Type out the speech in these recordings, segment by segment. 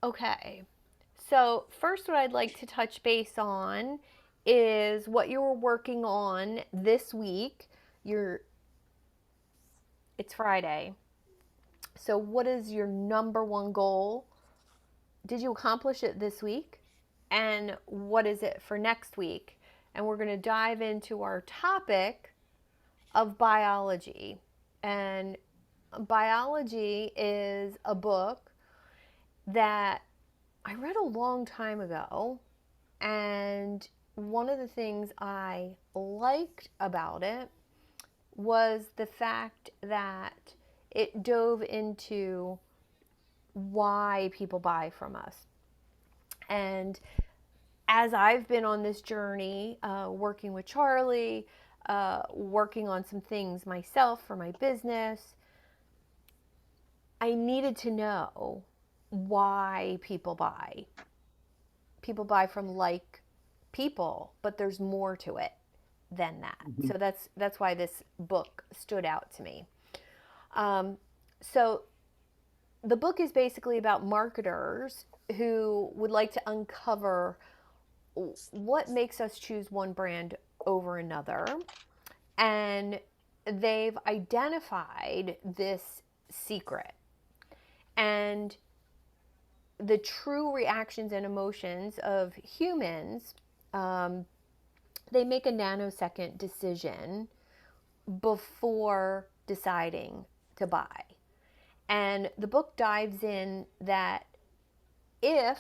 Okay. So, first, what I'd like to touch base on is what you were working on this week. Your It's Friday. So, what is your number one goal? Did you accomplish it this week? And what is it for next week? And we're going to dive into our topic of biology. And biology is a book that I read a long time ago. And one of the things I liked about it was the fact that it dove into why people buy from us. And as I've been on this journey, working with Charlie, working on some things myself for my business, I needed to know why people buy. People buy from like people, but there's more to it than that. Mhm. So that's why this book stood out to me. Um, so the book is basically about marketers who would like to uncover what makes us choose one brand over another. And they've identified this secret. And the true reactions and emotions of humans, um, they make a nanosecond decision before deciding to buy. And the book dives in that if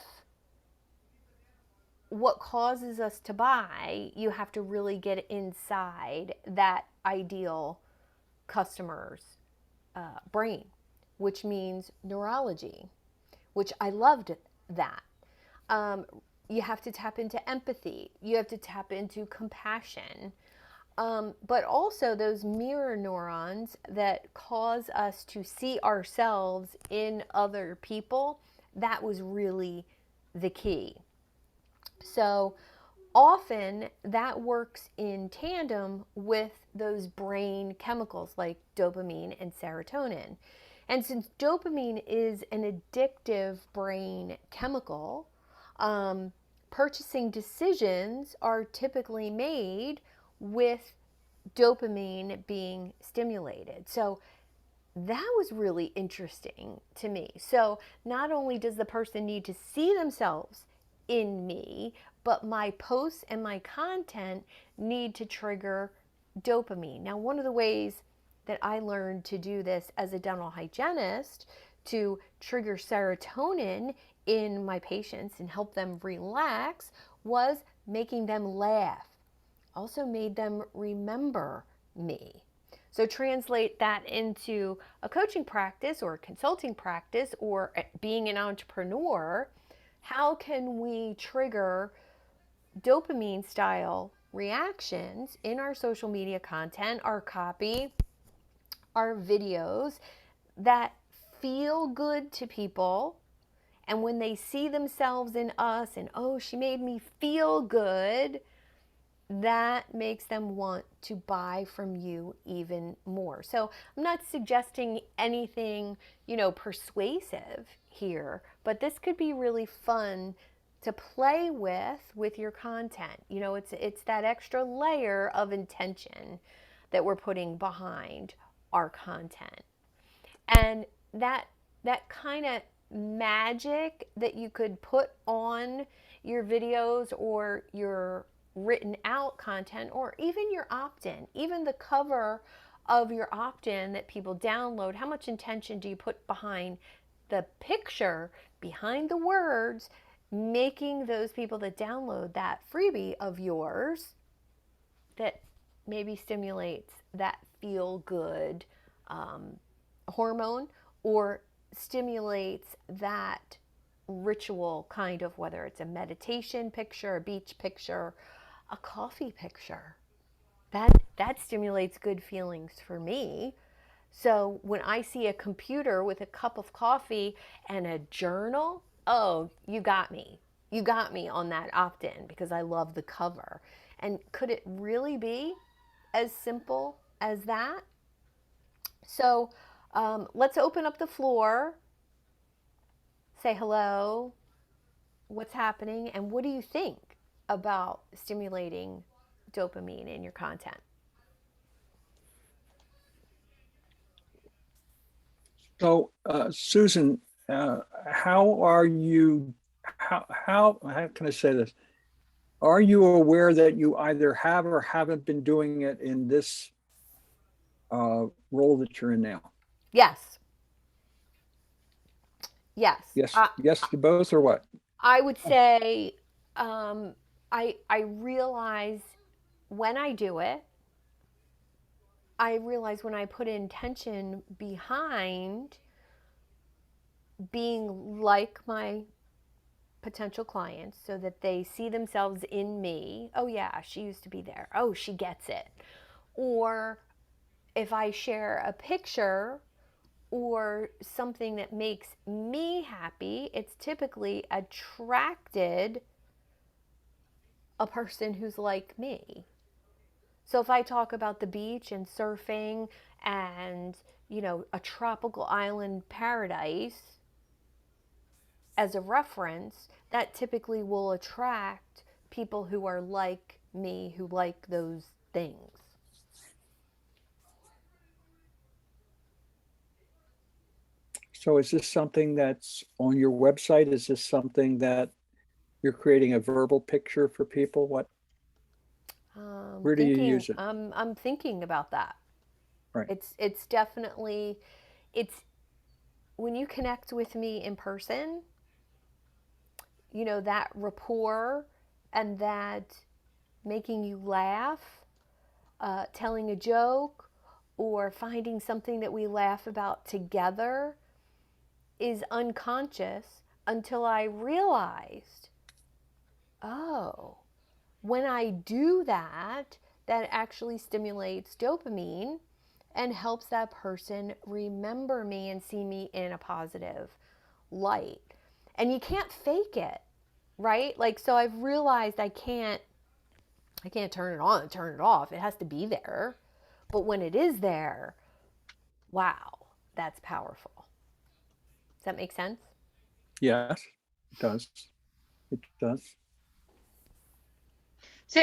what causes us to buy, you have to really get inside that ideal customer's brain, which means neurology, which I loved that. Um, you have to tap into empathy, you have to tap into compassion, but also those mirror neurons that cause us to see ourselves in other people. That was really the key. So often that works in tandem with those brain chemicals like dopamine and serotonin. And since dopamine is an addictive brain chemical, um, purchasing decisions are typically made with dopamine being stimulated. So that was really interesting to me. So, not only does the person need to see themselves in me, but my posts and my content need to trigger dopamine. Now, one of the ways that I learned to do this as a dental hygienist to trigger serotonin in my patients and help them relax was making them laugh. Also made them remember me. So translate that into a coaching practice or a consulting practice or being an entrepreneur. How can we trigger dopamine style reactions in our social media content, our copy, our videos that feel good to people? And when they see themselves in us and, oh, she made me feel good, that makes them want to buy from you even more. So I'm not suggesting anything, persuasive here, but this could be really fun to play with your content. It's that extra layer of intention that we're putting behind our content. And that kind of magic that you could put on your videos or your written out content or even your opt-in, even the cover of your opt-in that people download, how much intention do you put behind the picture, behind the words, making those people that download that freebie of yours that maybe stimulates that feel good um, hormone or stimulates that ritual kind of, whether it's a meditation picture, a beach picture, a coffee picture. That stimulates good feelings for me. So when I see a computer with a cup of coffee and a journal, oh, you got me. You got me on that opt in because I love the cover. And could it really be as simple as that? So let's open up the floor. say hello, what's happening, and what do you think about stimulating dopamine in your content? So, Susan, how are you? How can I say this? Are you aware that you either have or haven't been doing it in this role that you're in now? Yes, yes. Yes, yes to both, or what? I would say um, I realize when I do it, I realize when I put intention behind being like my potential clients so that they see themselves in me. Oh, yeah, she used to be there. Oh, she gets it. Or if I share a picture or something that makes me happy, it's typically attracted a person who's like me. So if I talk about the beach and surfing and, a tropical island paradise as a reference, that typically will attract people who are like me, who like those things. So, is this something that's on your website? Is this something that you're creating a verbal picture for people? What, where do you Thinking, use it? I'm thinking about that. Right. It's definitely, it's when you connect with me in person, that rapport and that making you laugh, telling a joke, or finding something that we laugh about together is unconscious until I realized, oh, when I do that, that actually stimulates dopamine and helps that person remember me and see me in a positive light. And you can't fake it, right? Like, so I've realized I can't turn it on and turn it off. It has to be there. But when it is there, wow, that's powerful. Does that make sense? Yes, it does. It does. So,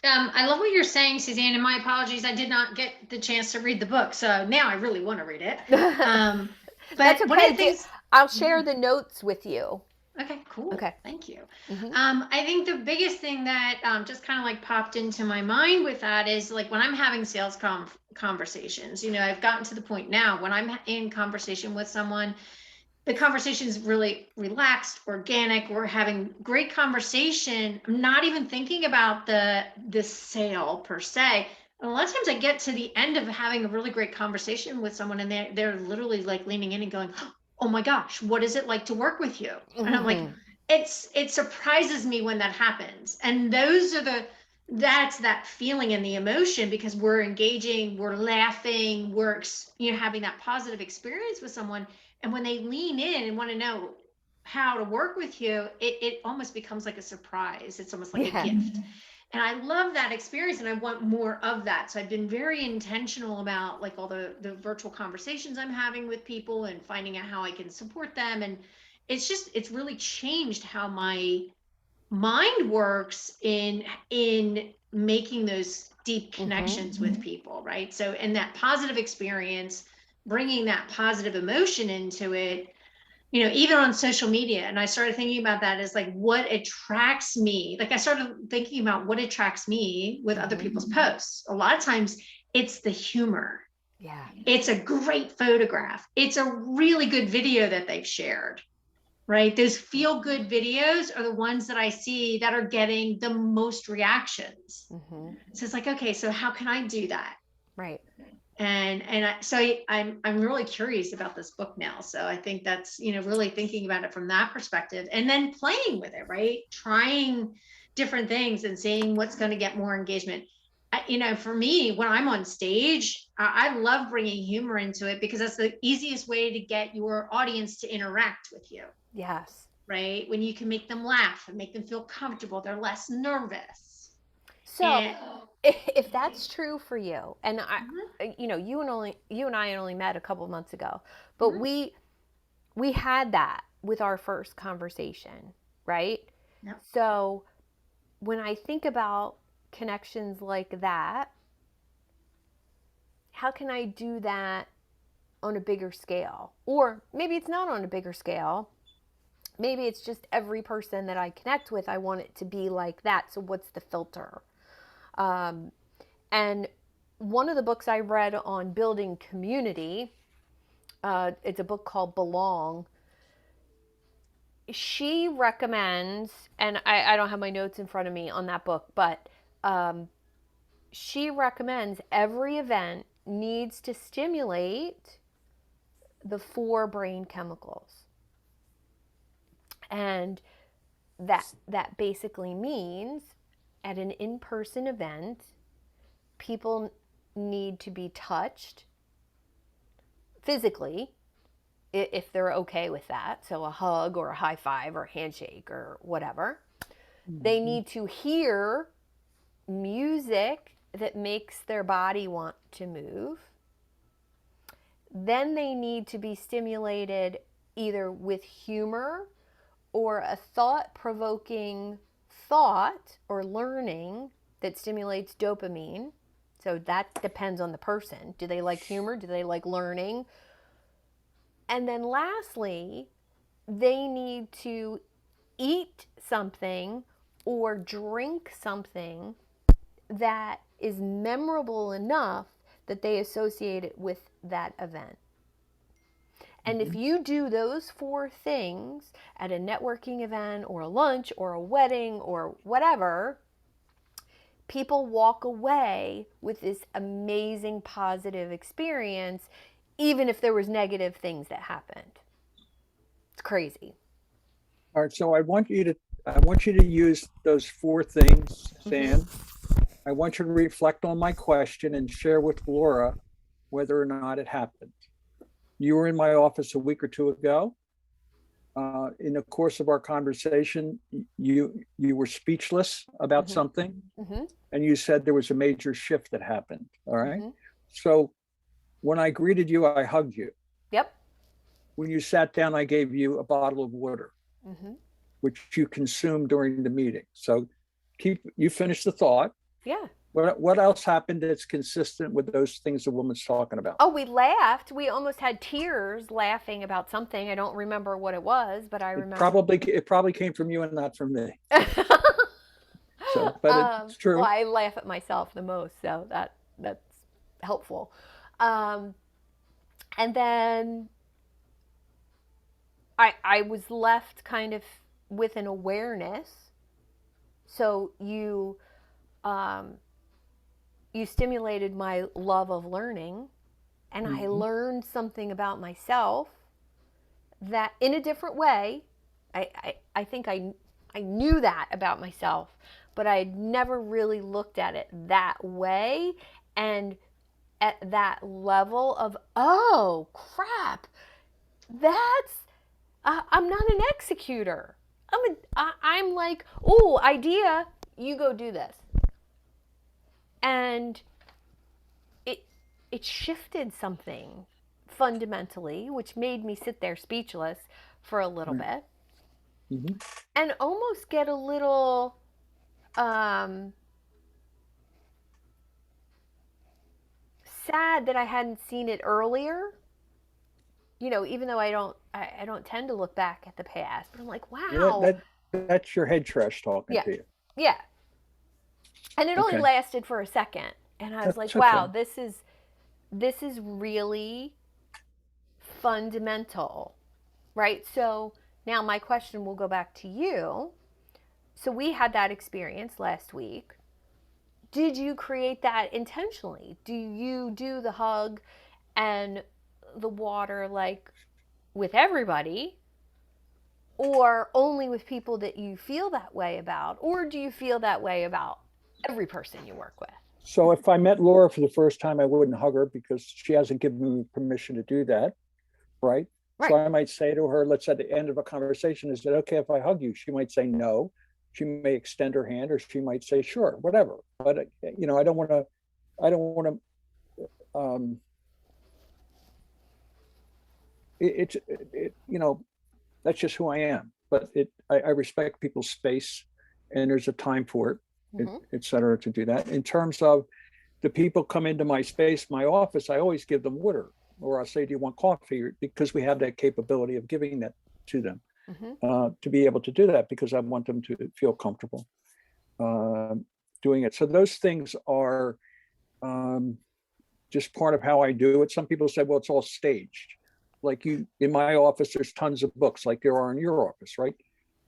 I love what you're saying, Suzanne, and my apologies. I did not get the chance to read the book, so now I really want to read it. That's But one of okay. the things, I'll share Mhm. the notes with you. Okay, cool. Okay. Thank you. Mm-hmm. I think the biggest thing that just kind of like popped into my mind with that is like when I'm having sales conversations, I've gotten to the point now when I'm in conversation with someone, the conversation is really relaxed, organic. We're having great conversation. I'm not even thinking about the sale per se. And a lot of times I get to the end of having a really great conversation with someone and they're literally like leaning in and going, "Oh my gosh, what is it like to work with you?" And I'm like, Mm-hmm. it surprises me when that happens. And that's that feeling and the emotion because we're engaging, we're laughing, we're having that positive experience with someone, and when they lean in and want to know how to work with you, it almost becomes like a surprise. It's almost like a Yeah. gift. And I love that experience and I want more of that. So I've been very intentional about like all the virtual conversations I'm having with people and finding out how I can support them. And it's really changed how my mind works in making those deep Mm-hmm. connections with people, right? So in that positive experience, bringing that positive emotion into it, even on social media. And I started thinking about that as like what attracts me. Like I started thinking about what attracts me with other Mm-hmm. people's posts. A lot of times it's the humor. Yeah. It's a great photograph. It's a really good video that they've shared, right? Those feel good videos are the ones that I see that are getting the most reactions. Mm-hmm. So it's like, okay, so how can I do that? Right. So I'm really curious about this book now. So I think that's really thinking about it from that perspective, and then playing with it, right? Trying different things and seeing what's going to get more engagement. For me, when I'm on stage, I love bringing humor into it because that's the easiest way to get your audience to interact with you, Yes. right? When you can make them laugh and make them feel comfortable, they're less nervous. So, And if that's true for you, and Mhm, you and I only met a couple months ago, but mhm, we had that with our first conversation, right? Yep. So when I think about connections like that, how can I do that on a bigger scale? Or maybe it's not on a bigger scale. Maybe it's just every person that I connect with, I want it to be like that. So what's the filter? And one of the books I read on building community, it's a book called Belong. She recommends, and I don't have my notes in front of me on that book, but she recommends every event needs to stimulate the 4 brain chemicals. And that basically means at an in-person event, people need to be touched physically if they're okay with that. So a hug or a high five or a handshake or whatever. They need to hear music that makes their body want to move. Then they need to be stimulated either with humor or a thought-provoking thought or learning that stimulates dopamine. So that depends on the person. Do they like humor? Do they like learning? And then lastly, they need to eat something or drink something that is memorable enough that they associate it with that event. And if you do those 4 things at a networking event or a lunch or a wedding or whatever, people walk away with this amazing positive experience, even if there was negative things that happened. It's crazy. All right, so I want you to use those 4 things, Suzanne. I want you to reflect on my question and share with Laura whether or not it happened. You were in my office a week or 2 ago. In the course of our conversation, you were speechless about something, and you said there was a major shift that happened. All right. So when I greeted you, I hugged you. Yep. When you sat down, I gave you a bottle of water, which you consumed during the meeting. So you finish the thought. Yeah. What else happened that's consistent with those things the woman's talking about? Oh, we laughed. We almost had tears laughing about something. I don't remember what it was, but I remember. It probably came from you and not from me. So, but it's true. Well, I laugh at myself the most, so that's helpful. And then I was left kind of with an awareness. So you stimulated my love of learning, and I learned something about myself that in a different way. I think I knew that about myself, but I had never really looked at it that way and at that level of, oh crap, that's I'm not an executor. I'm like, oh, idea, you go do this. And it shifted something fundamentally, which made me sit there speechless for a little bit. And almost get a little sad that I hadn't seen it earlier. You know, even though I don't tend to look back at the past, but I'm like, wow. That's your head trash talking to you. Yeah. And it only lasted for a second. And I was like, wow, this is really fundamental. Right? So now my question will go back to you. So we had that experience last week. Did you create that intentionally? Do you do the hug and the water like with everybody, or only with people that you feel that way about? Or do you feel that way about every person you work with? So if I met Laura for the first time, I wouldn't hug her because she hasn't given me permission to do that. Right? So I might say to her, let's at the end of a conversation, is it okay if I hug you? She might say no. She may extend her hand, or she might say sure, whatever. But you know, I don't want to you know, that's just who I am. But I respect people's space, and there's a time for it, et cetera, to do that. In terms of the people come into my space, my office, I always give them water, or I'll say, do you want coffee? Because we have that capability of giving that to them, to be able to do that, because I want them to feel comfortable doing it. So those things are just part of how I do it. Some people say, well, it's all staged. Like in my office, there's tons of books like there are in your office, right?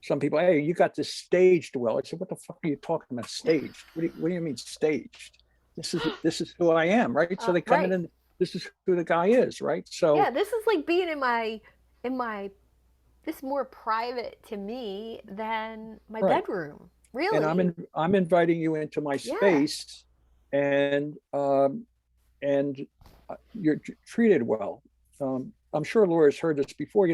Some people, hey, you got this staged well. I said, what the fuck are you talking about staged? What do you mean staged? This is who I am, right? So they come in and this is who the guy is, right? So yeah, this is like being in my this is more private to me than my bedroom. Really. And I'm inviting you into my space, and you're treated well. I'm sure Laura's heard this before.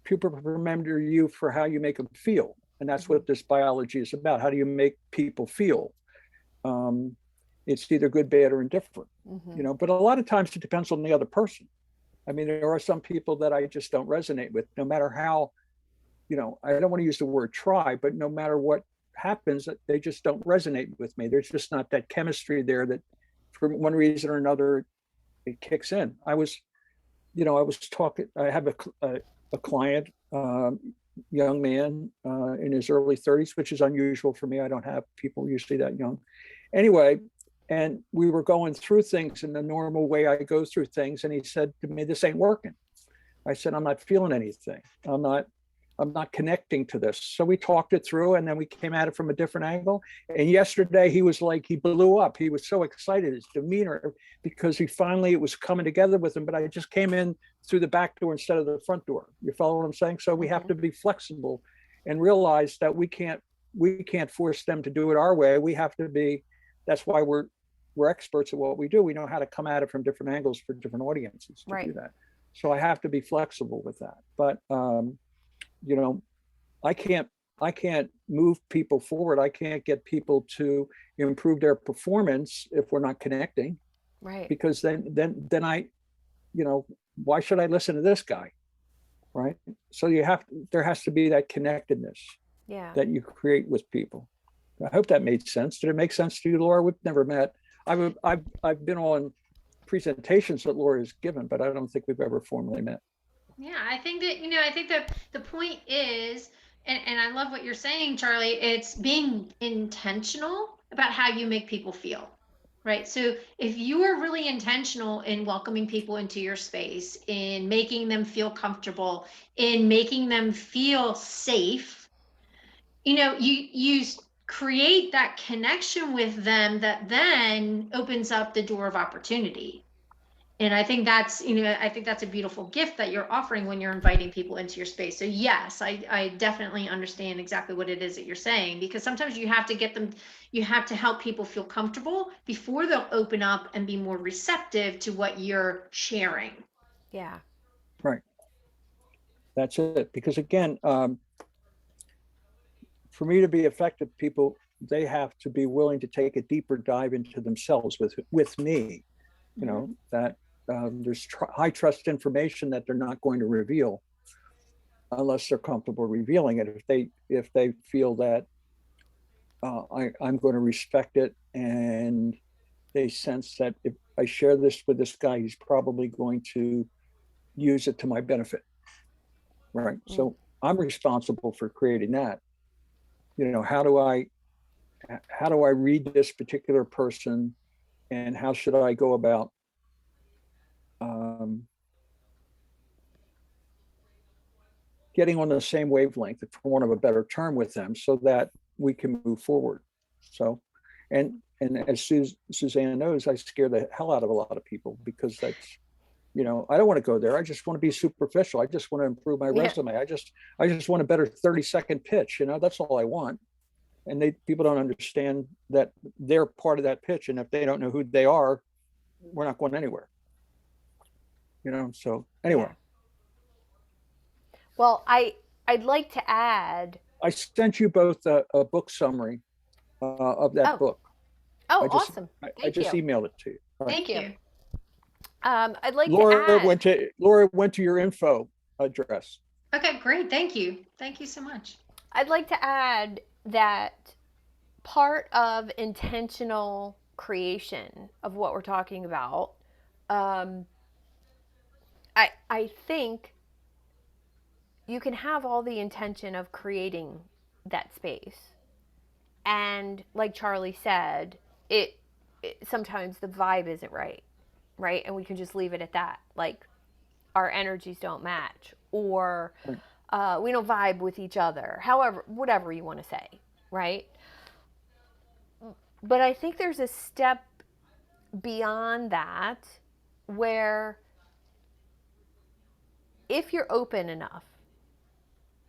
People remember you for how you make them feel, and that's what this Buyology is about. How do you make people feel? It's either good, bad, or indifferent. But a lot of times it depends on the other person. I mean, there are some people that I just don't resonate with, no matter how, I don't want to use the word try, but no matter what happens, they just don't resonate with me. There's just not that chemistry there that, for one reason or another, it kicks in. I was talking, I have a client, young man in his early 30s, which is unusual for me. I don't have people usually that young. Anyway, and we were going through things in the normal way I go through things. And he said to me, this ain't working. I said, I'm not feeling anything. I'm not connecting to this. So we talked it through, and then we came at it from a different angle. And yesterday he was like, he blew up. He was so excited, his demeanor, because it was coming together with him. But I just came in through the back door instead of the front door. You follow what I'm saying? So we have to be flexible and realize that we can't force them to do it our way. We have to be, that's why we're experts at what we do. We know how to come at it from different angles for different audiences to do that. So I have to be flexible with that. But I can't move people forward. I can't get people to improve their performance if we're not connecting. Right. Because then I, why should I listen to this guy? Right. So there has to be that connectedness that you create with people. I hope that made sense. Did it make sense to you, Laura? We've never met. I've been on presentations that Laura has given, but I don't think we've ever formally met. Yeah, I think that the point is, and I love what you're saying, Charlie, it's being intentional about how you make people feel, right? So if you are really intentional in welcoming people into your space, in making them feel comfortable, in making them feel safe, you create that connection with them that then opens up the door of opportunity. And I think that's a beautiful gift that you're offering when you're inviting people into your space. So yes, I definitely understand exactly what it is that you're saying, because sometimes you have to help people feel comfortable before they'll open up and be more receptive to what you're sharing. Yeah. Right. That's it. Because again, for me to be effective, they have to be willing to take a deeper dive into themselves with me. That there's high trust information that they're not going to reveal unless they're comfortable revealing it. If they feel that I'm going to respect it, and they sense that if I share this with this guy, he's probably going to use it to my benefit. Right. So I'm responsible for creating that. How do I read this particular person, and how should I go about getting on the same wavelength, for want of a better term, with them, so that we can move forward. So, and as Suzanne knows, I scare the hell out of a lot of people, because that's, I don't want to go there. I just want to be superficial. I just want to improve my resume. I just want a better 30-second pitch. That's all I want. And people don't understand that they're part of that pitch. And if they don't know who they are, we're not going anywhere. So anyway. Well, I'd like to add. I sent you both a book summary of that book. Oh, awesome. I just emailed it to you. Thank you. I'd like to add, Laura went to your info address. Okay, great. Thank you. Thank you so much. I'd like to add that part of intentional creation of what we're talking about, um, I think you can have all the intention of creating that space. And like Charlie said, it sometimes the vibe isn't right, right? And we can just leave it at that. Like our energies don't match, or we don't vibe with each other. However, whatever you want to say, right? But I think there's a step beyond that where if you're open enough,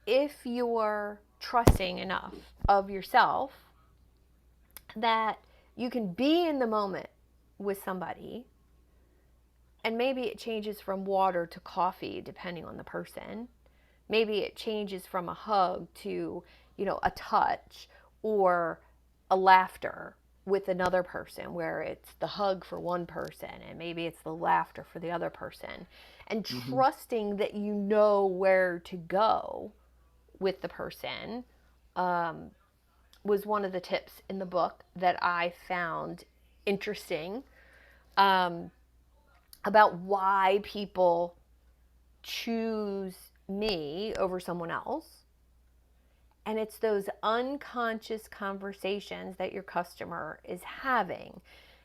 if you're trusting enough of yourself, that you can be in the moment with somebody, and maybe it changes from water to coffee depending on the person. Maybe it changes from a hug to, a touch, or a laughter with another person, where it's the hug for one person and maybe it's the laughter for the other person. And Mm-hmm. trusting that you know where to go with the person, was one of the tips in the book that I found interesting, um, about why people choose me over someone else. And it's those unconscious conversations that your customer is having.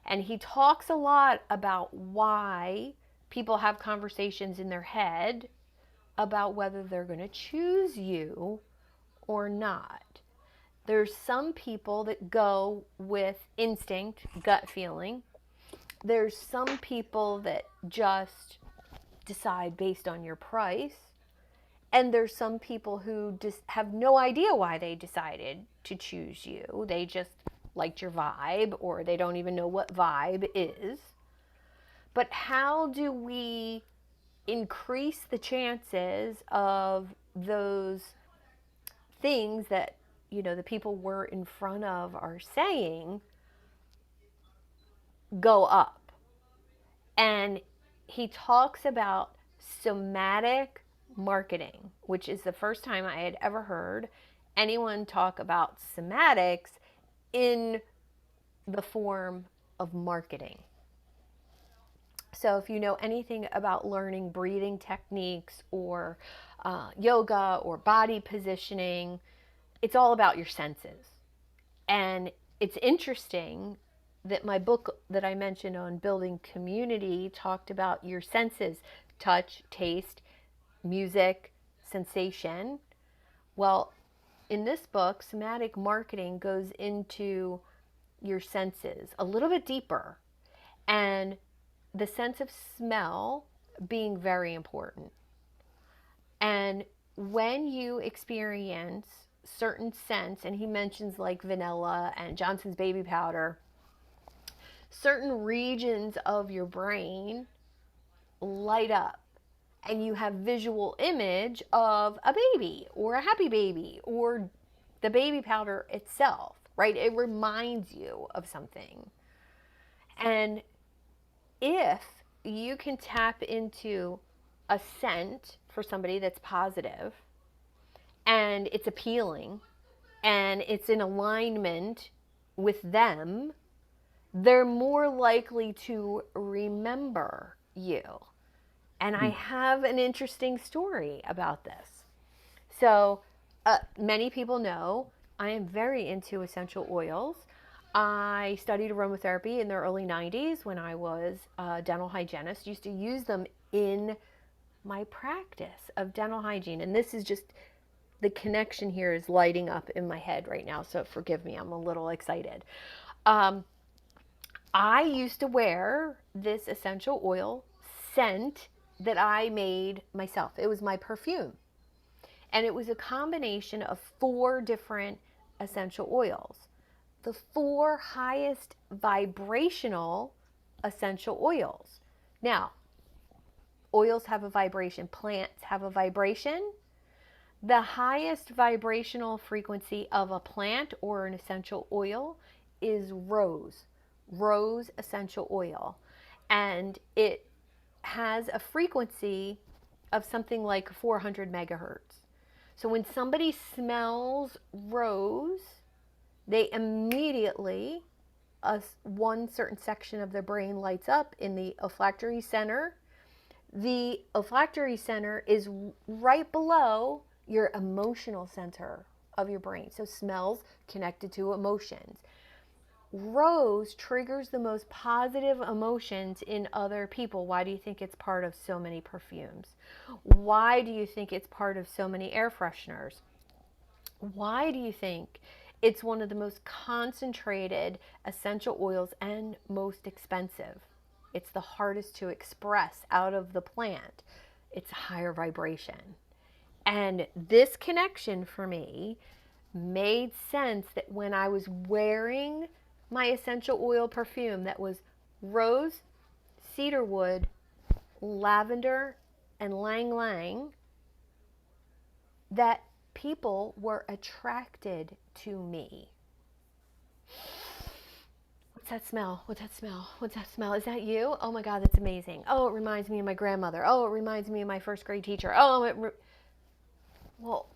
And he talks a lot about why people have conversations in their head about whether they're going to choose you or not. There's some people that go with instinct, gut feeling. There's some people that just decide based on your price. And there's some people who just have no idea why they decided to choose you. They just liked your vibe, or they don't even know what vibe is. But how do we increase the chances of those things that, the people we're in front of are saying go up? And he talks about somatic marketing, which is the first time I had ever heard anyone talk about somatics in the form of marketing. So, if you know anything about learning breathing techniques, or yoga, or body positioning, it's all about your senses. And it's interesting that my book that I mentioned on building community talked about your senses: touch, taste, music, sensation. Well, in this book, somatic marketing goes into your senses a little bit deeper, and the sense of smell being very important. And when you experience certain scents, and he mentions like vanilla and Johnson's baby powder, certain regions of your brain light up, and you have visual image of a baby or a happy baby or the baby powder itself, right? It reminds you of something. And if you can tap into a scent for somebody that's positive, and it's appealing, and it's in alignment with them, they're more likely to remember you. And I have an interesting story about this. So, many people know I am very into essential oils. I studied aromatherapy in the early 90s when I was a dental hygienist. Used to use them in my practice of dental hygiene. And this is just, the connection here is lighting up in my head right now. So forgive me, I'm a little excited. Um, I used to wear this essential oil scent that I made myself. It was my perfume. And it was a combination of 4 different essential oils. The 4 highest vibrational essential oils. Now, oils have a vibration, plants have a vibration. The highest vibrational frequency of a plant or an essential oil is rose essential oil. And it has a frequency of something like 400 megahertz. So when somebody smells rose, they immediately, one certain section of their brain lights up in the olfactory center. The olfactory center is right below your emotional center of your brain. So smells connected to emotions. Rose triggers the most positive emotions in other people. Why do you think it's part of so many perfumes? Why do you think it's part of so many air fresheners? Why do you think it's one of the most concentrated essential oils and most expensive? It's the hardest to express out of the plant. It's higher vibration. And this connection for me made sense that when I was wearing my essential oil perfume that was rose, cedarwood, lavender, and lang lang, that people were attracted to me. What's that smell? What's that smell? What's that smell? Is that you? Oh my God, that's amazing. Oh, it reminds me of my grandmother. Oh, it reminds me of my first grade teacher. Well,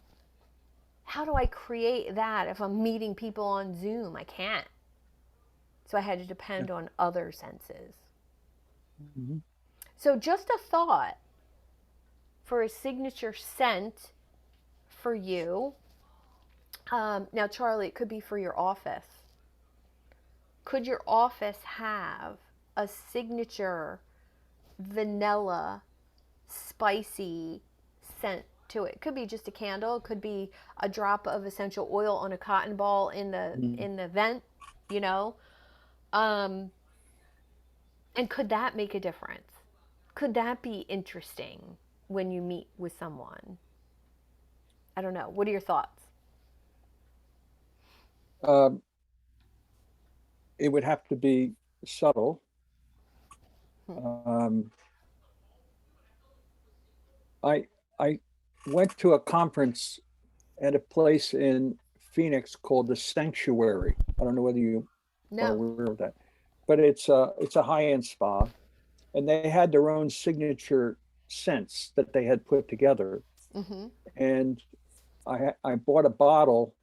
how do I create that if I'm meeting people on Zoom? I can't. So I had to depend on other senses. Mhm. So just a thought for a signature scent for you. Now, Charlie, it could be for your office. Could your office have a signature vanilla, spicy scent to it? It could be just a candle. It could be a drop of essential oil on a cotton ball in the vent, you know. Um, and could that make a difference? Could that be interesting when you meet with someone? I don't know. What are your thoughts? Um, it would have to be subtle. Um, I I went to a conference at a place in Phoenix called the Sanctuary. I don't know whether you are No. aware of that, but it's a high-end spa, and they had their own signature scents that they had put together. Mm-hmm. And I bought a bottle,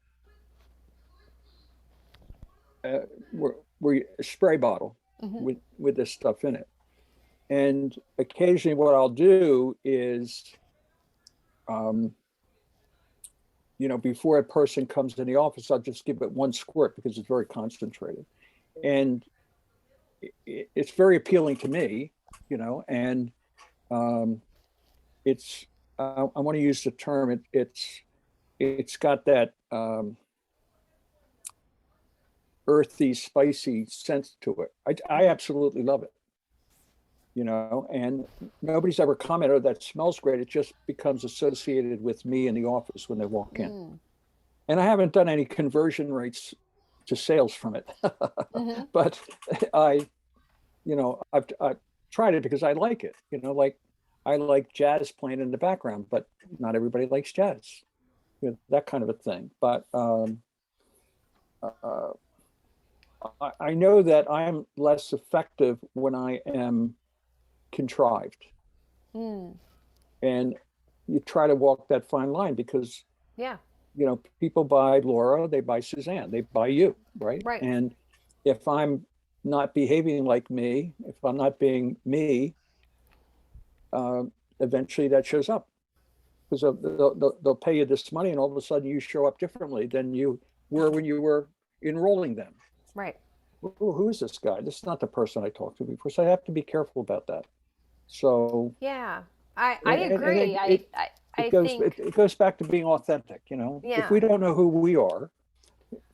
uh, a spray bottle Mm-hmm. with this stuff in it. And occasionally, what I'll do is, um, before a person comes in the office, I'll just give it one squirt because it's very concentrated. And it's very appealing to me, and um, it's, I want to use the term, it's got that earthy, spicy sense to it. I absolutely love it, and nobody's ever commented, oh, that smells great. It just becomes associated with me in the office when they walk in. Mm. And I haven't done any conversion rates to sales from it, Mm-hmm. but I, I've tried it because I like it, like I like jazz playing in the background, but not everybody likes jazz, that kind of a thing. But uh, I know that I'm less effective when I am contrived. Mm. And you try to walk that fine line because, Yeah. people buy Laura, they buy Suzanne, they buy you, right? Right. And if I'm not behaving like me, if I'm not being me, uh, eventually that shows up because they'll pay you this money and all of a sudden you show up differently than you were when you were enrolling them. Right. Who is this guy? This is not the person I talked to before. So I have to be careful about that. So, Yeah. I and agree. I think. it goes back to being authentic. If Yeah. we don't know who we are,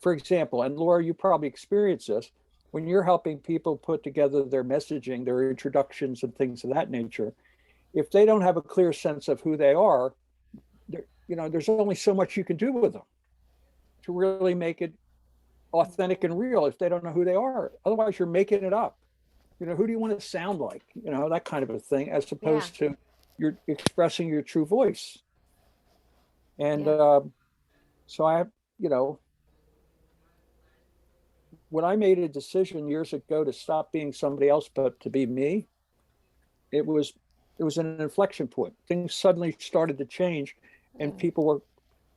for example, and Laura, you probably experience this when you're helping people put together their messaging, their introductions, and things of that nature. If they don't have a clear sense of who they are, there's only so much you can do with them to really make it authentic and real if they don't know who they are. Otherwise, you're making it up. Who do you want to sound like? That kind of a thing, as Yeah. opposed to you're expressing your true voice. And Yeah. so when I made a decision years ago to stop being somebody else but to be me, it was an inflection point. Things suddenly started to change, and people were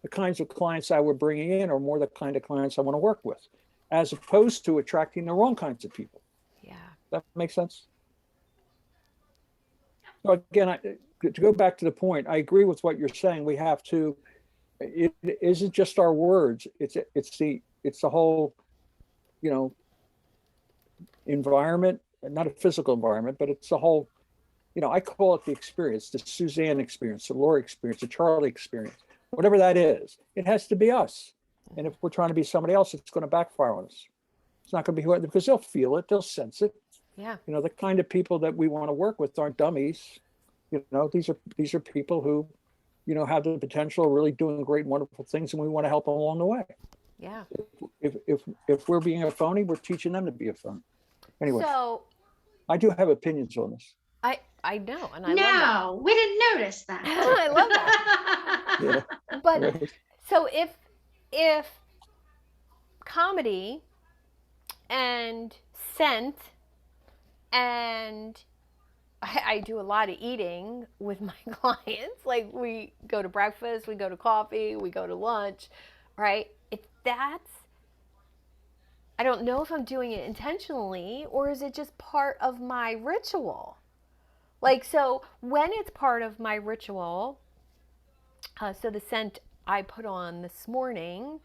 the kinds of clients I were bringing in are more the kind of clients I want to work with, as opposed to attracting the wrong kinds of people. Yeah. That makes sense. So again, to go back to the point, I agree with what you're saying. We have to. It isn't just our words. It's the whole, you know, environment, not a physical environment, but it's the whole. You know, I call it the experience, the Suzanne experience, the Lori experience, the Charlie experience, whatever that is. It has to be us. And if we're trying to be somebody else, it's going to backfire on us. It's not going to be who, because they'll feel it, they'll sense it. Yeah. You know, the kind of people that we want to work with aren't dummies. You know, these are people who, you know, have the potential of really doing great, wonderful things, and we want to help them along the way. Yeah. If we're being a phony, we're teaching them to be a phony. Anyway, So I do have opinions on this. I know, and I love No, we didn't notice that. that. I love that. Yeah. But Right. so if comedy and scent and I do a lot of eating with my clients. Like we go to breakfast, we go to coffee, we go to lunch, right? If that's, I don't know if I'm doing it intentionally or is it just part of my ritual? Like, so when it's part of my ritual, so the scent I put on this morning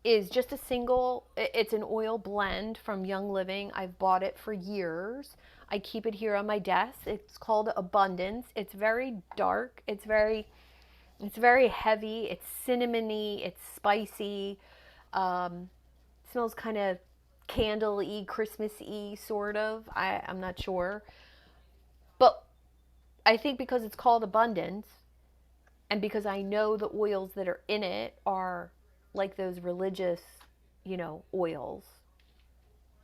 is just a single, it's an oil blend from Young Living. I've bought it for years. I keep it here on my desk. It's called Abundance. It's very dark. It's very heavy. It's cinnamony. It's spicy. Smells kind of candle-y, Christmas-y, sort of. I'm not sure. But I think because it's called Abundance, and because I know the oils that are in it are like those religious, you know, oils,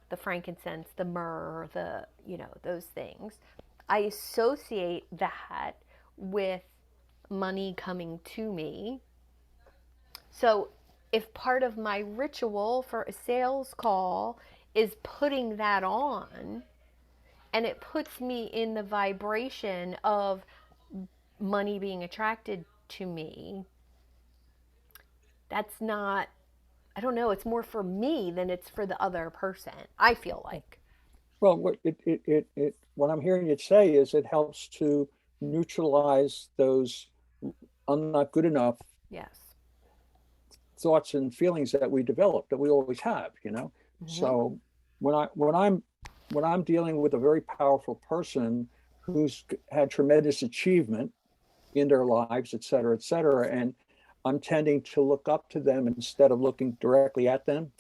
the frankincense, the myrrh, the, you know, those things, I associate that with money coming to me. So if part of my ritual for a sales call is putting that on, and it puts me in the vibration of money being attracted to me, that's not, I don't know, it's more for me than it's for the other person, I feel like. Well, what I'm hearing you say is it helps to neutralize those I'm not good enough Yes. thoughts and feelings that we develop, that we always have, you know. Mm-hmm. So when I'm dealing with a very powerful person who's had tremendous achievement in their lives, et cetera, and I'm tending to look up to them instead of looking directly at them.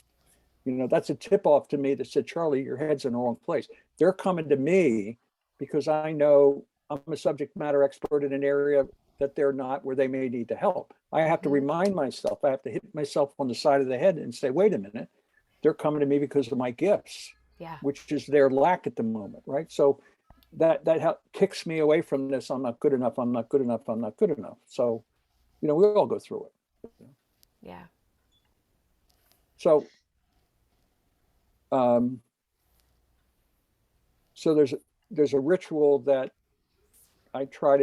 You know, that's a tip off to me that said, Charlie, your head's in the wrong place. They're coming to me because I know I'm a subject matter expert in an area that they're not, where they may need the help. I have to remind myself, I have to hit myself on the side of the head and say, wait a minute, they're coming to me because of my gifts, Yeah. which is their lack at the moment, right? So that kicks me away from this. I'm not good enough. I'm not good enough. I'm not good enough. So, you know, we all go through it. Yeah. So, so there's a ritual that I try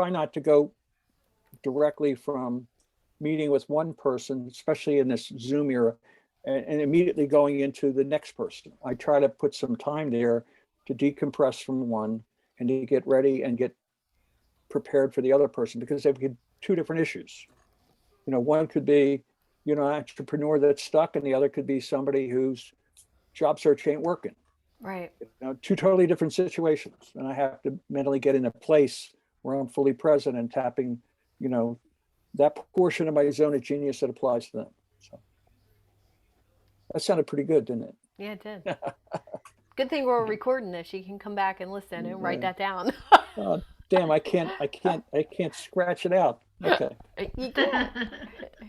not to go directly from meeting with one person, especially in this Zoom era, and immediately going into the next person. I try to put some time there to decompress from one and to get ready and get prepared for the other person, because they've got two different issues. You know, one could be, you know, an entrepreneur that's stuck, and the other could be somebody whose job search ain't working. Right. You know, two totally different situations. And I have to mentally get in a place where I'm fully present and tapping, you know, that portion of my zone of genius that applies to them. So that sounded pretty good, didn't it? Yeah, it did. Good thing we're recording this. You can come back and listen and write that down. Oh, damn, I can't scratch it out. Okay. You can't.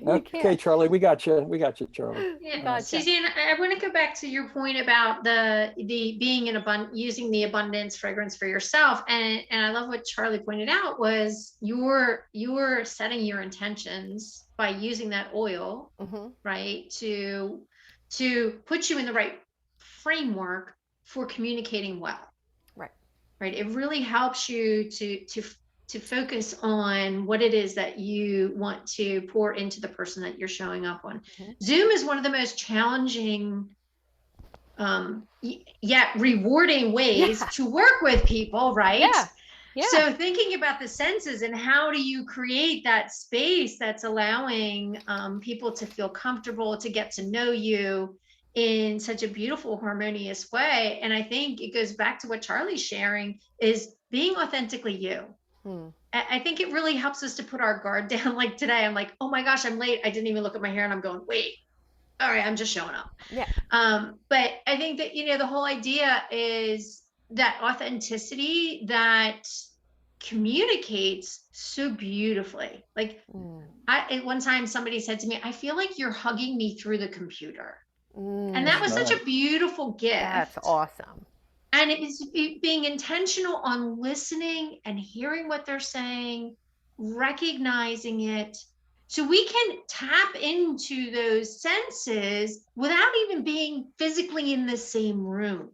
Okay, Charlie, we got you, Charlie. Yeah, Gotcha. Suzanne, I want to go back to your point about the being in using the abundance fragrance for yourself, and I love what Charlie pointed out was you're setting your intentions by using that oil, right, to put you in the right framework for communicating well. Right. right? It really helps you to focus on what it is that you want to pour into the person that you're showing up on. Mm-hmm. Zoom is one of the most challenging, yet rewarding ways Yeah. to work with people, right? Yeah. Yeah. So thinking about the senses and how do you create that space that's allowing people to feel comfortable, to get to know you in such a beautiful, harmonious way. And I think it goes back to what Charlie's sharing, is being authentically you. I think it really helps us to put our guard down. Like today, I'm like, oh my gosh, I'm late. I didn't even look at my hair, and I'm going, wait, all right, I'm just showing up. Yeah. But I think that, the whole idea is that authenticity that communicates so beautifully. Like at one time somebody said to me, I feel like you're hugging me through the computer. And that was such a beautiful gift. That's awesome. And it is being intentional on listening and hearing what they're saying, recognizing it, so we can tap into those senses without even being physically in the same room.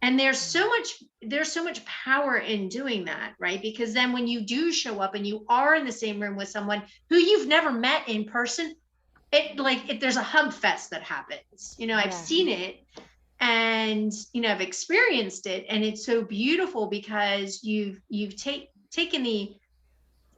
And there's so much power in doing that, right? Because then when you do show up and you are in the same room with someone who you've never met in person, there's a hug fest that happens. I've seen it. And, I've experienced it, and it's so beautiful because you've taken the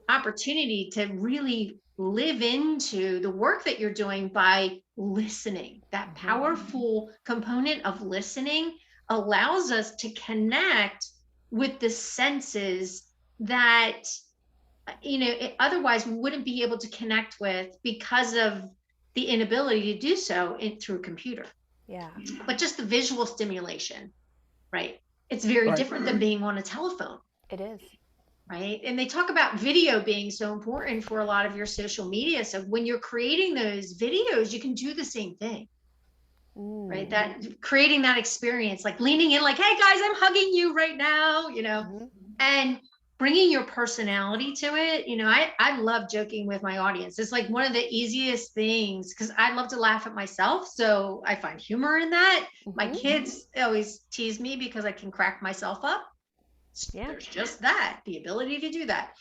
opportunity to really live into the work that you're doing by listening. That powerful component of listening allows us to connect with the senses that, otherwise we wouldn't be able to connect with because of the inability to do so through a computer. Yeah. But just the visual stimulation, right? It's very different than being on a telephone. It is. Right. And they talk about video being so important for a lot of your social media. So when you're creating those videos, you can do the same thing. Right. That creating that experience, like leaning in, like, hey guys, I'm hugging you right now, and bringing your personality to it. I love joking with my audience. It's like one of the easiest things because I love to laugh at myself. So I find humor in that. My kids always tease me because I can crack myself up. Yeah. There's just that, the ability to do that.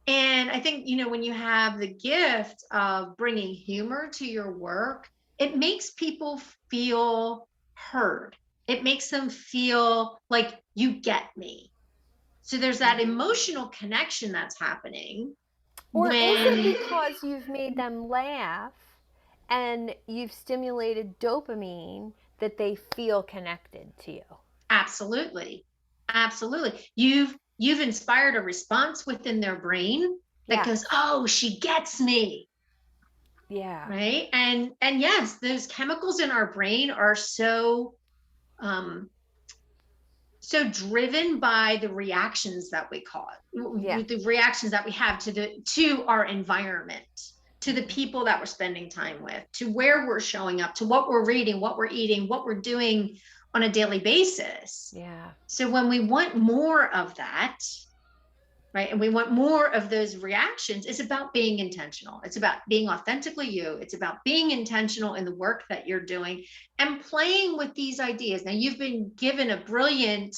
And I think, when you have the gift of bringing humor to your work, it makes people feel heard. It makes them feel like you get me. So there's that emotional connection that's happening. Or is it because you've made them laugh and you've stimulated dopamine that they feel connected to you? Absolutely. Absolutely. You've inspired a response within their brain that goes, oh, she gets me. Yeah. Right. And yes, those chemicals in our brain are so driven by the reactions that we cause, the reactions that we have to our environment, to the people that we're spending time with, to where we're showing up, to what we're reading, what we're eating, what we're doing on a daily basis. Yeah. So when we want more of that, right, and we want more of those reactions, it's about being intentional. It's about being authentically you. It's about being intentional in the work that you're doing and playing with these ideas. Now, you've been given a brilliant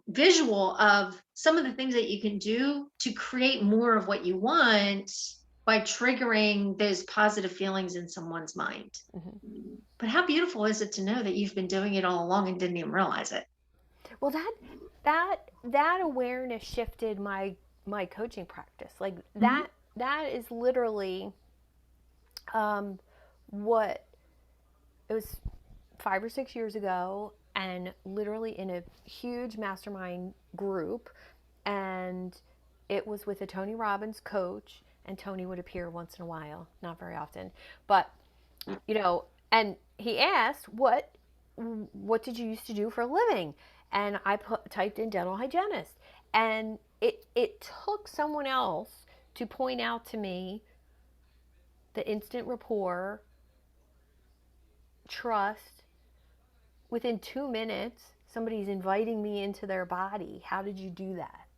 visual of some of the things that you can do to create more of what you want by triggering those positive feelings in someone's mind. But how beautiful is it to know that you've been doing it all along and didn't even realize it? Well, that awareness shifted my coaching practice. Like that is literally what it was 5 or 6 years ago, and literally in a huge mastermind group, and it was with a Tony Robbins coach, and Tony would appear once in a while, not very often, but and he asked, what did you used to do for a living? And I typed in dental hygienist, and it took someone else to point out to me the instant rapport, trust. Within 2 minutes, somebody's inviting me into their body. How did you do that?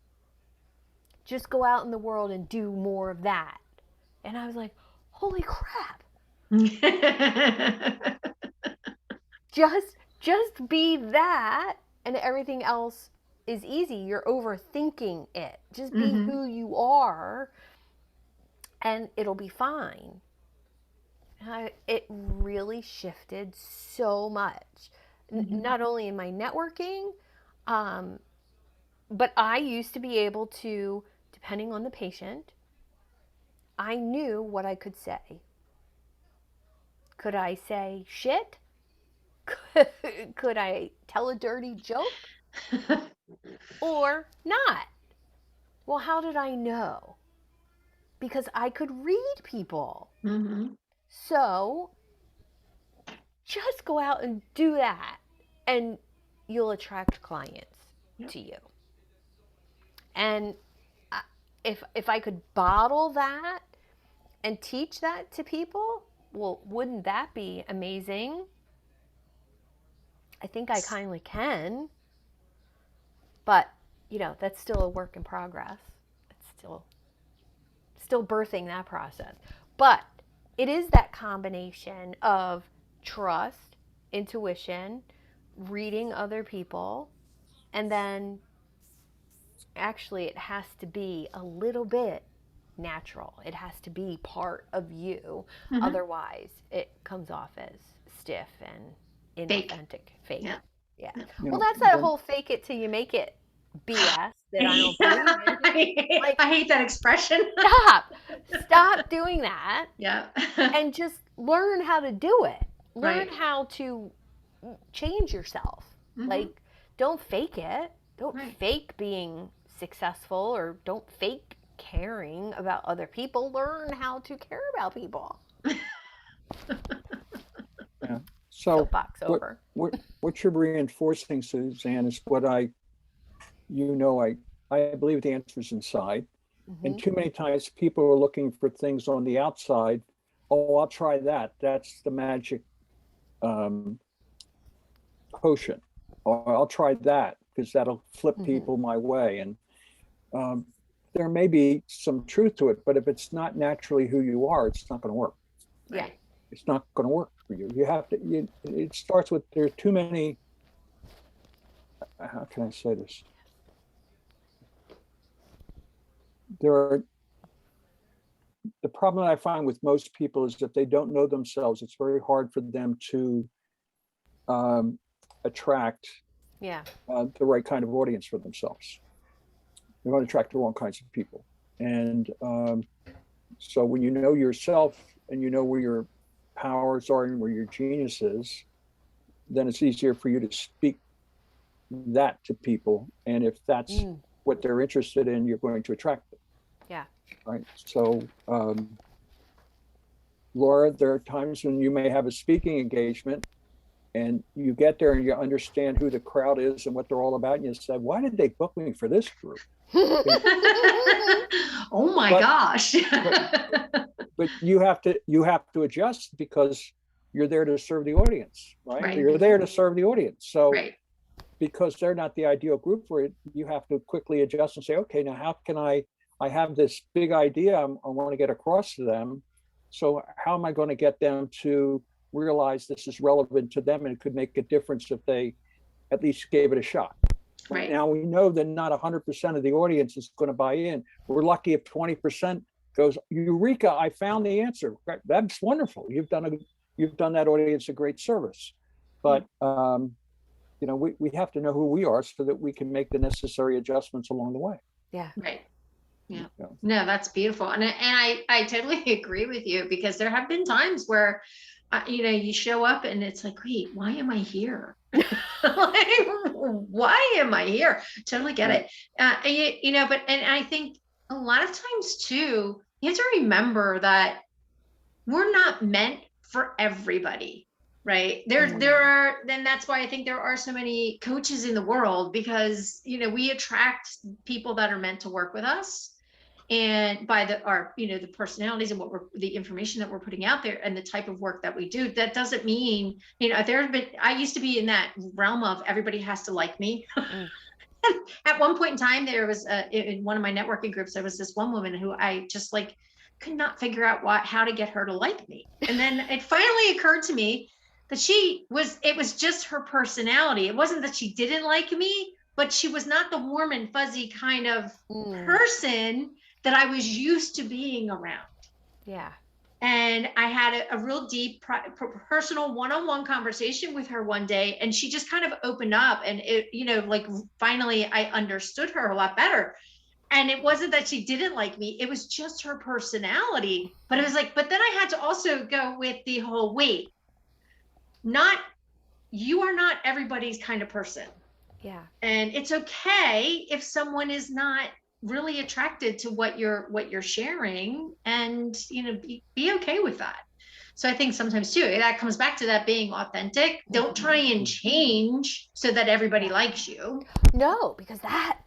Just go out in the world and do more of that. And I was like, holy crap. Just be that, and everything else is easy. You're overthinking it. Just be Mm-hmm. who you are and it'll be fine. It really shifted so much, Mm-hmm. not only in my networking, um, but I used to be able to, depending on the patient, I knew what I could say. Could I say shit? Could I tell a dirty joke or not? Well, how did I know? Because I could read people. Mm-hmm. So just go out and do that, and you'll attract clients Yep. to you. And if I could bottle that and teach that to people, well, wouldn't that be amazing? I think I kindly can, but that's still a work in progress. It's still birthing that process. But it is that combination of trust, intuition, reading other people, and then actually it has to be a little bit natural. It has to be part of you. Mm-hmm. Otherwise, it comes off as stiff and Fake. inauthentic, fake. Yeah. Yeah. Yeah. Well, that's that Then whole fake it till you make it BS that I don't believe in. I Like, hate that expression. stop doing that Yeah. and just learn how to do it. Learn Right. how to change yourself. Mm-hmm. Like, don't fake it. Don't Right. fake being successful, or don't fake caring about other people. Learn how to care about people. yeah. So Soapbox what over. what you're reinforcing, Suzanne, is what I believe the answer is inside. And Mm-hmm. too many times people are looking for things on the outside. Oh, I'll try that. That's the magic um, potion. Or I'll try that because that'll flip Mm-hmm. people my way. And um, there may be some truth to it, but if it's not naturally who you are, it's not going to work. Yeah. Right. It's not going to work for you. You have to. It starts with there are too many. How can I say this? There are the problem that I find with most people is that they don't know themselves. It's very hard for them to attract Yeah. the right kind of audience for themselves. They're going to attract the wrong kinds of people. And so when you know yourself and you know where your powers are and where your genius is, then it's easier for you to speak that to people. And if that's what they're interested in, you're going to attract them. Yeah. Right. So, Laura, there are times when you may have a speaking engagement and you get there and you understand who the crowd is and what they're all about. And you say, why did they book me for this group? Oh my But- gosh. But you have to adjust because you're there to serve the audience, right? Right. You're there to serve the audience. So Right. because they're not the ideal group for it, you have to quickly adjust and say, okay, now how can I have this big idea I want to get across to them. So how am I going to get them to realize this is relevant to them and it could make a difference if they at least gave it a shot? Right. Now we know that not 100% of the audience is going to buy in. We're lucky if 20% goes, Eureka, I found the answer. That's wonderful. You've done that audience a great service. But we have to know who we are so that we can make the necessary adjustments along the way. Yeah. Right. Yeah. No, that's beautiful. And I totally agree with you, because there have been times where, you show up and it's like, wait, why am I here? Like, why am I here? Totally get it. But I think a lot of times too, you have to remember that we're not meant for everybody. Right. There are, then that's why I think there are so many coaches in the world, because, we attract people that are meant to work with us, and by the personalities and the information that we're putting out there and the type of work that we do. That doesn't mean, I used to be in that realm of everybody has to like me. At one point in time, there was in one of my networking groups, there was this one woman who I just could not figure out how to get her to like me. And then it finally occurred to me, that it was just her personality. It wasn't that she didn't like me, but she was not the warm and fuzzy kind of person that I was used to being around. Yeah. And I had a real deep personal one-on-one conversation with her one day, and she just kind of opened up, and it, like finally I understood her a lot better. And it wasn't that she didn't like me, it was just her personality. But it was like, but then I had to also go with the whole, wait, not, you are not everybody's kind of person. Yeah. And it's okay if someone is not really attracted to what you're sharing, and be okay with that. So I think sometimes too, that comes back to that being authentic. Don't try and change so that everybody likes you. No, because that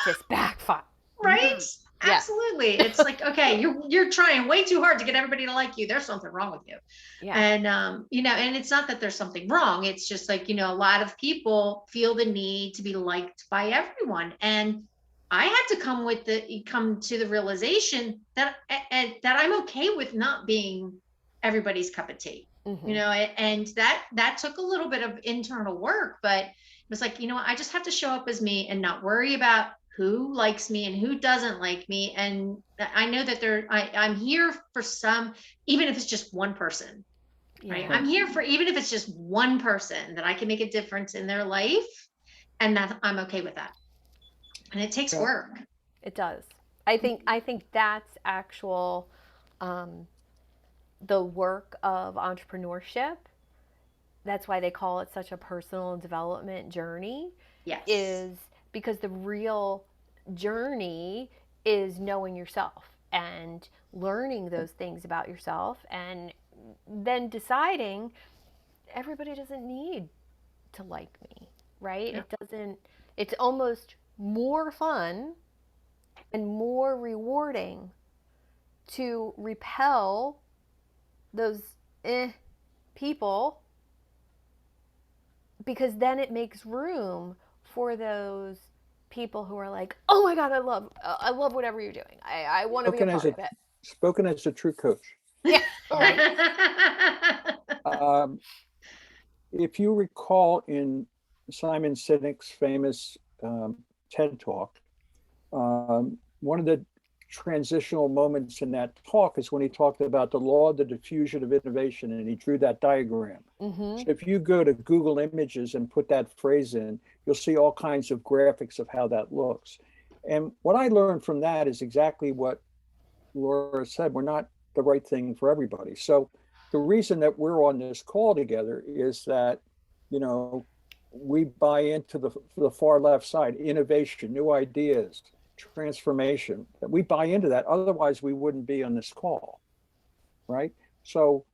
just backfire. Right? Yeah. Absolutely. It's like, okay, you're trying way too hard to get everybody to like you. There's something wrong with you. Yeah. And and it's not that there's something wrong. It's just like, a lot of people feel the need to be liked by everyone. And I had to come to the realization that I'm okay with not being everybody's cup of tea. And that took a little bit of internal work, but it was like, I just have to show up as me and not worry about who likes me and who doesn't like me. And I know that I'm here for some, even if it's just one person, right? I'm here for, even if it's just one person, that I can make a difference in their life, and that I'm okay with that. And it takes work. It does. I think that's actual, the work of entrepreneurship. That's why they call it such a personal development journey. Yes. Is because the real journey is knowing yourself and learning those things about yourself, and then deciding everybody doesn't need to like me, right? It doesn't, it's almost more fun and more rewarding to repel those people, because then it makes room for those people who are like, oh my God, I love whatever you're doing. I want to be a part of it. Spoken as a true coach. Yeah. Right. If you recall in Simon Sinek's famous TED Talk, one of the transitional moments in that talk is when he talked about the law of the diffusion of innovation, and he drew that diagram. So if you go to Google Images and put that phrase in, you'll see all kinds of graphics of how that looks. And what I learned from that is exactly what Laura said. We're not the right thing for everybody. So the reason that we're on this call together is that, we buy into the far left side, innovation, new ideas, transformation. We buy into that. Otherwise, we wouldn't be on this call, right? So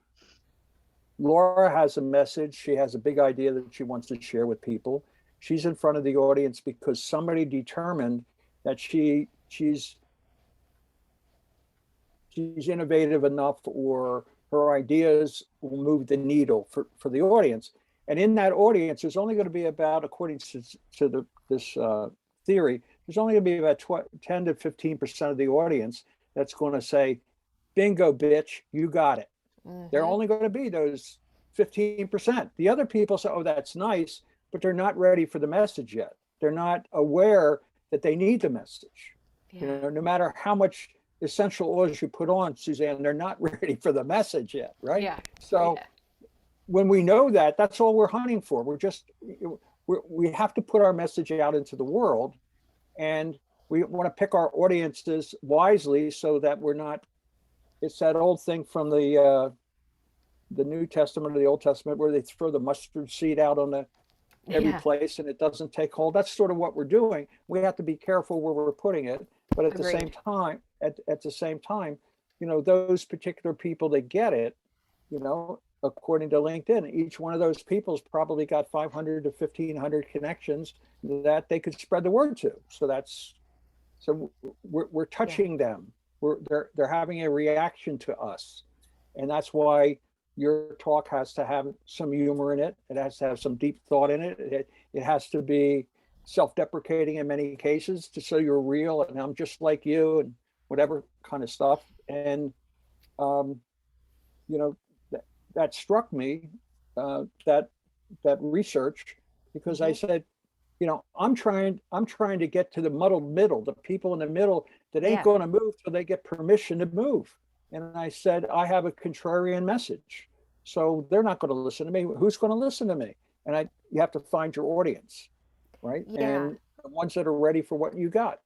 Laura has a message. She has a big idea that she wants to share with people. She's in front of the audience because somebody determined that she's innovative enough, or her ideas will move the needle for the audience. And in that audience, there's only going to be about, according to this theory, there's only going to be about 10 to 15% of the audience that's going to say, bingo, bitch, you got it. They're only going to be those 15%. The other people say, oh, that's nice, but they're not ready for the message yet. They're not aware that they need the message. No matter how much essential oils you put on, Suzanne, they're not ready for the message yet, right? Yeah. So when we know that, that's all we're hunting for. We have to put our message out into the world, and we want to pick our audiences wisely so that we're not, it's that old thing from the New Testament or the Old Testament where they throw the mustard seed out on every place and it doesn't take hold. That's sort of what we're doing. We have to be careful where we're putting it, but at the same time, those particular people that get it, according to LinkedIn, each one of those people's probably got 500 to 1,500 connections that they could spread the word to. So we're touching them. They're having a reaction to us, and that's why your talk has to have some humor in it. It has to have some deep thought in it. It has to be self-deprecating in many cases to show you're real and I'm just like you and whatever kind of stuff. And that struck me that research, because I said, you know, I'm trying to get to the muddled middle, the people in the middle that ain't Yeah. going to move till they get permission to move. And I said, I have a contrarian message, so they're not going to listen to me. Who's going to listen to me? And you have to find your audience, right? Yeah. And the ones that are ready for what you got.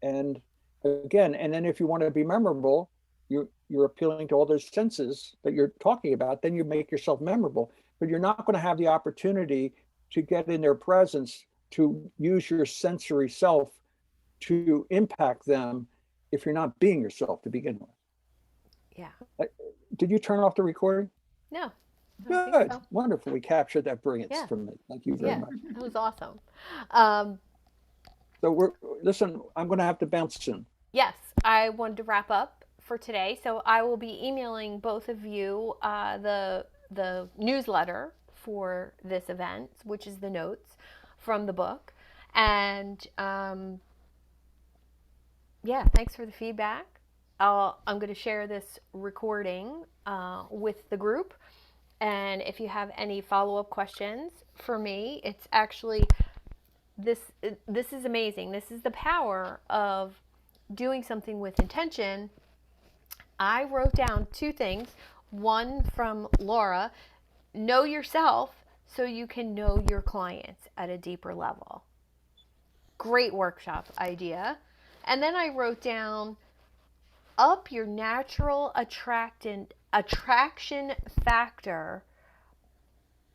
And again, and then if you want to be memorable, you're appealing to all those senses that you're talking about, then you make yourself memorable. But you're not going to have the opportunity to get in their presence, to use your sensory self to impact them if you're not being yourself to begin with. Yeah. Did you turn off the recording? No, I don't think Good, so. wonderful. We captured that brilliance Yeah. from it. Thank you very Yeah, much. that was awesome. Um, So listen, I'm going to have to bounce soon. yes, I wanted to wrap up for today, so I will be emailing both of you the newsletter for this event, which is the notes from the book, and yeah, thanks for the feedback. I'm going to share this recording with the group, and if you have any follow-up questions for me, it's actually this is amazing. This is the power of doing something with intention. I wrote down two things. One from Laura: know yourself so you can know your clients at a deeper level. Great workshop idea. And then I wrote down: up your natural attraction factor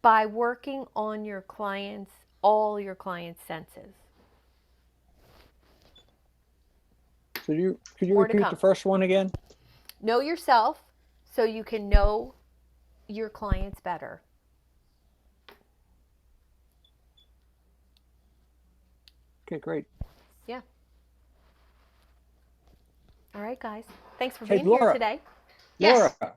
by working on all your clients' senses. Could you More to repeat the come. first one again? Know yourself so you can know your clients better. Okay, great. Yeah. All right, guys. Thanks for Hey, being here Laura. today. Yes. Laura,